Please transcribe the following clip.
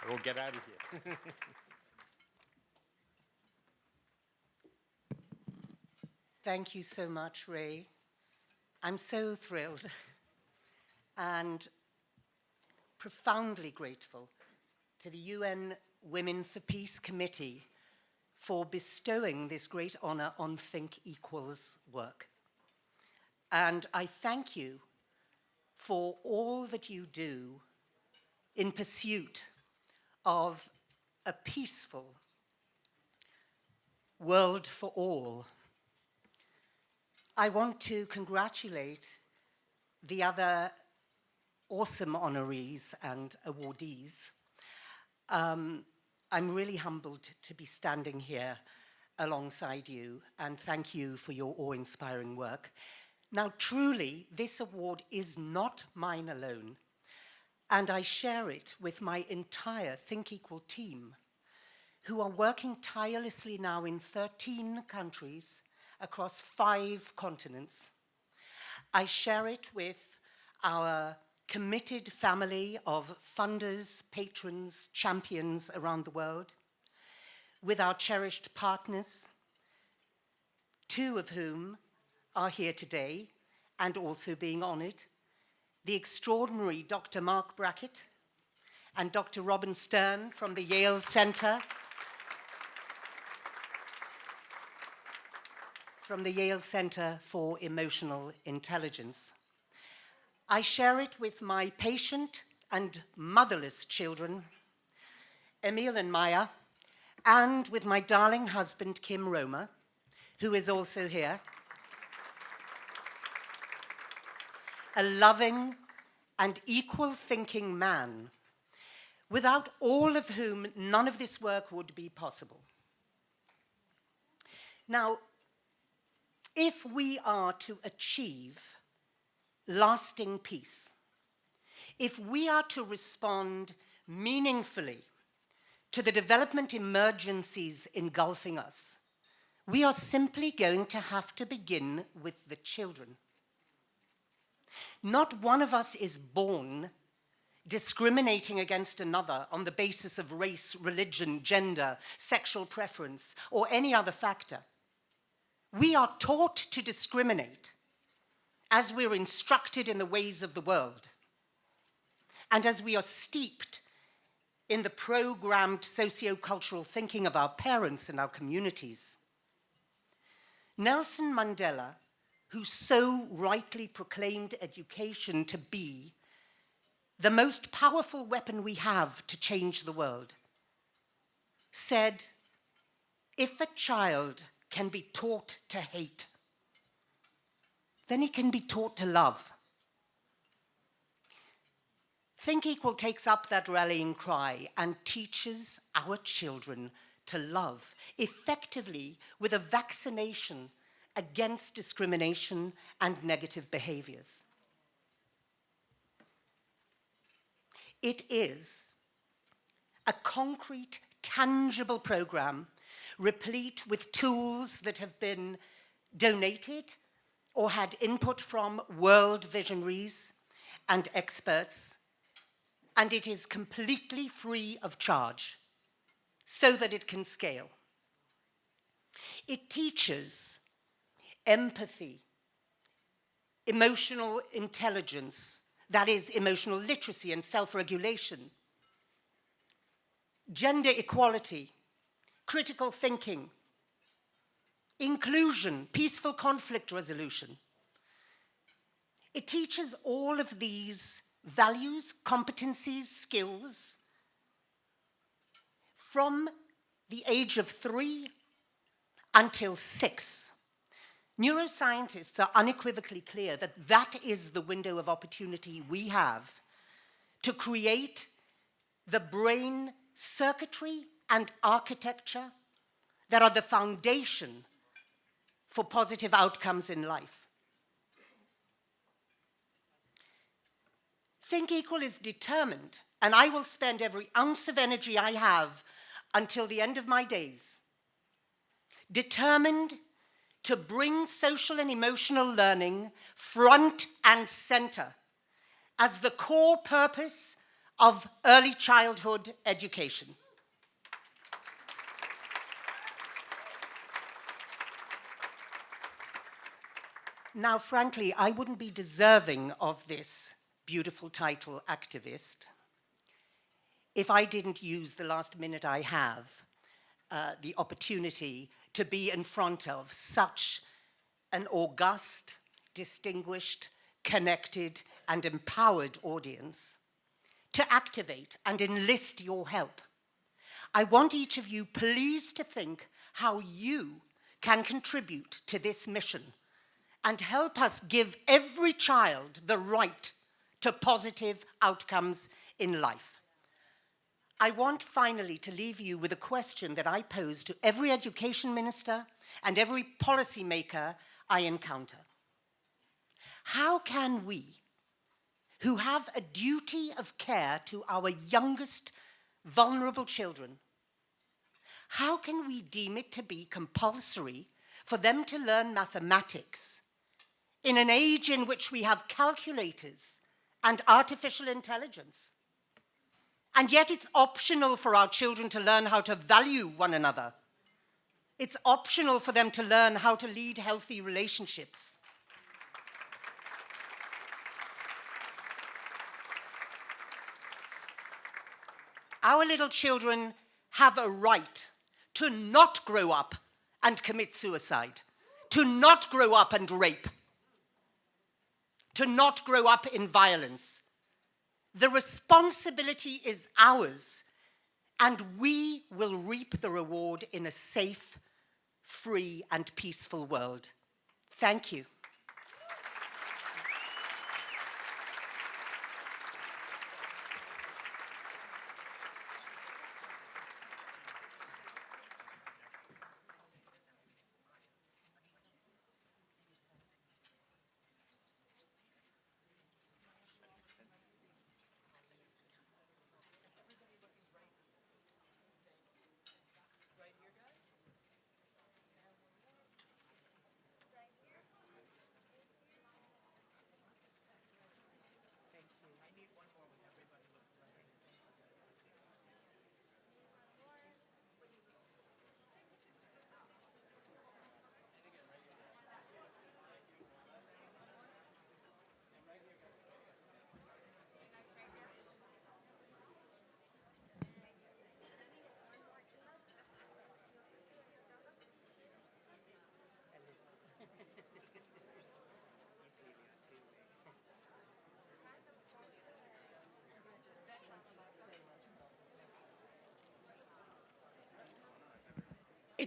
We'll get out of here. Thank you so much, Ray. I'm so thrilled and profoundly grateful to the UN Women for Peace Committee for bestowing this great honor on Think Equal's work. And I thank you for all that you do in pursuit of a peaceful world for all. I want to congratulate the other awesome honorees and awardees. I'm really humbled to be standing here alongside you, and thank you for your awe-inspiring work. Now, truly, this award is not mine alone, and I share it with my entire Think Equal team, who are working tirelessly now in 13 countries across 5 continents. I share it with our committed family of funders, patrons, champions around the world, with our cherished partners, 2 of whom are here today and also being honored, the extraordinary Dr. Mark Brackett and Dr. Robin Stern from the Yale Center, for Emotional Intelligence. I share it with my patient and motherless children, Emil and Maya, and with my darling husband, Kim Roma, who is also here. A loving and equal-thinking man, without all of whom none of this work would be possible. Now, if we are to achieve lasting peace, if we are to respond meaningfully to the development emergencies engulfing us, we are simply going to have to begin with the children. Not one of us is born discriminating against another on the basis of race, religion, gender, sexual preference, or any other factor. We are taught to discriminate as we're instructed in the ways of the world, and as we are steeped in the programmed socio-cultural thinking of our parents and our communities. Nelson Mandela, who so rightly proclaimed education to be the most powerful weapon we have to change the world, said, "If a child can be taught to hate, then he can be taught to love." Think Equal takes up that rallying cry and teaches our children to love, effectively with a vaccination against discrimination and negative behaviors. It is a concrete, tangible program replete with tools that have been donated or had input from world visionaries and experts, and it is completely free of charge so that it can scale. It teaches empathy, emotional intelligence, that is, emotional literacy and self-regulation, gender equality, critical thinking, inclusion, peaceful conflict resolution. It teaches all of these values, competencies, skills from the age of 3 until 6. Neuroscientists are unequivocally clear that that is the window of opportunity we have to create the brain circuitry and architecture that are the foundation for positive outcomes in life. Think Equal is determined, and I will spend every ounce of energy I have until the end of my days, determined to bring social and emotional learning front and center as the core purpose of early childhood education. Now, frankly, I wouldn't be deserving of this beautiful title, activist, if I didn't use the last minute I have, the opportunity to be in front of such an august, distinguished, connected, and empowered audience, to activate and enlist your help. I want each of you please to think how you can contribute to this mission and help us give every child the right to positive outcomes in life. I want finally to leave you with a question that I pose to every education minister and every policymaker I encounter. How can we, who have a duty of care to our youngest vulnerable children, how can we deem it to be compulsory for them to learn mathematics in an age in which we have calculators and artificial intelligence? And yet it's optional for our children to learn how to value one another. It's optional for them to learn how to lead healthy relationships. Our little children have a right to not grow up and commit suicide, to not grow up and rape, to not grow up in violence. The responsibility is ours, and we will reap the reward in a safe, free, and peaceful world. Thank you.